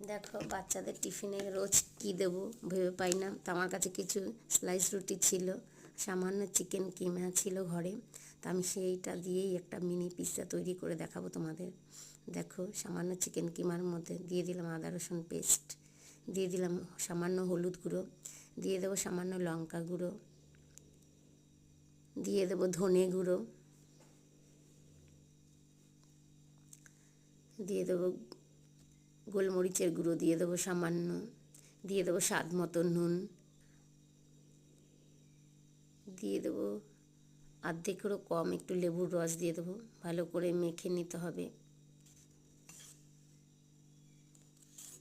দেখো বাচ্চাদের টিফিনে রোজ কি দেবো ভেবে পাই না। তো আমার কাছে কিছু স্লাইস রুটি ছিল, সামান্য চিকেন কিমা ছিল ঘরে। তা আমি সেইটা দিয়েই একটা মিনি পিৎজা তৈরি করে দেখাবো তোমাদের। দেখো সামান্য চিকেন কিমার মধ্যে দিয়ে দিলাম আদা রসুন পেস্ট, দিয়ে দিলাম সামান্য হলুদ গুঁড়ো, দিয়ে দেবো সামান্য লঙ্কা গুঁড়ো, দিয়ে দেবো ধনে গুঁড়ো, দিয়ে দেবো গোলমরিচের গুঁড়ো, দিয়ে দেবো সামান্য, দিয়ে দেবো স্বাদ মতো নুন, দিয়ে দেবো অর্ধেকেরও কম একটু লেবুর রস দিয়ে দেবো। ভালো করে মেখে নিতে হবে।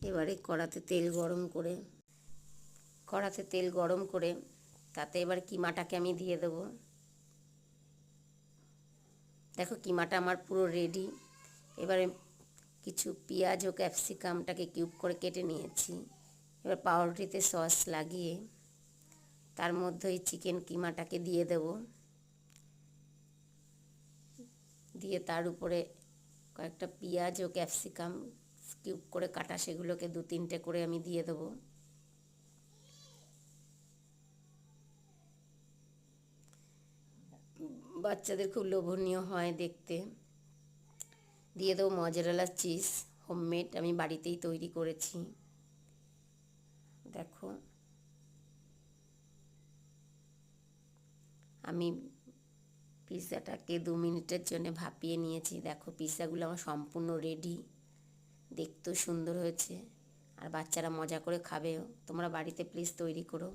এবারে কড়াতে তেল গরম করে তাতে এবার কিমাটাকে আমি দিয়ে দেবো। দেখো কিমাটা আমার পুরো রেডি। এবারে কিছু পেঁয়াজ ও ক্যাপসিকামটাকে কিউব করে কেটে নিয়েছি। এবার পাউরুটিতে সস লাগিয়ে তার মধ্যে ওই চিকেন কিমাটাকে দিয়ে দেব, দিয়ে তার উপরে কয়েকটা পেঁয়াজ ও ক্যাপসিকাম কিউব করে কাটা সেগুলোকে 2-3টে করে আমি দিয়ে দেবো। বাচ্চাদের খুব লোভনীয় হয় দেখতে। দিয়ে দেবো মজারেলা চিজ, হোমমেড, আমি বাড়িতেই তৈরি করেছি। দেখো আমি পিৎজাটাকে 2 মিনিটের জন্য ভাপিয়ে নিয়েছি। দেখো পিৎজাগুলো আমার সম্পূর্ণ রেডি, দেখতেও সুন্দর হয়েছে আর বাচ্চারা মজা করে খাবেও। তোমরা বাড়িতে প্লিজ তৈরি করো।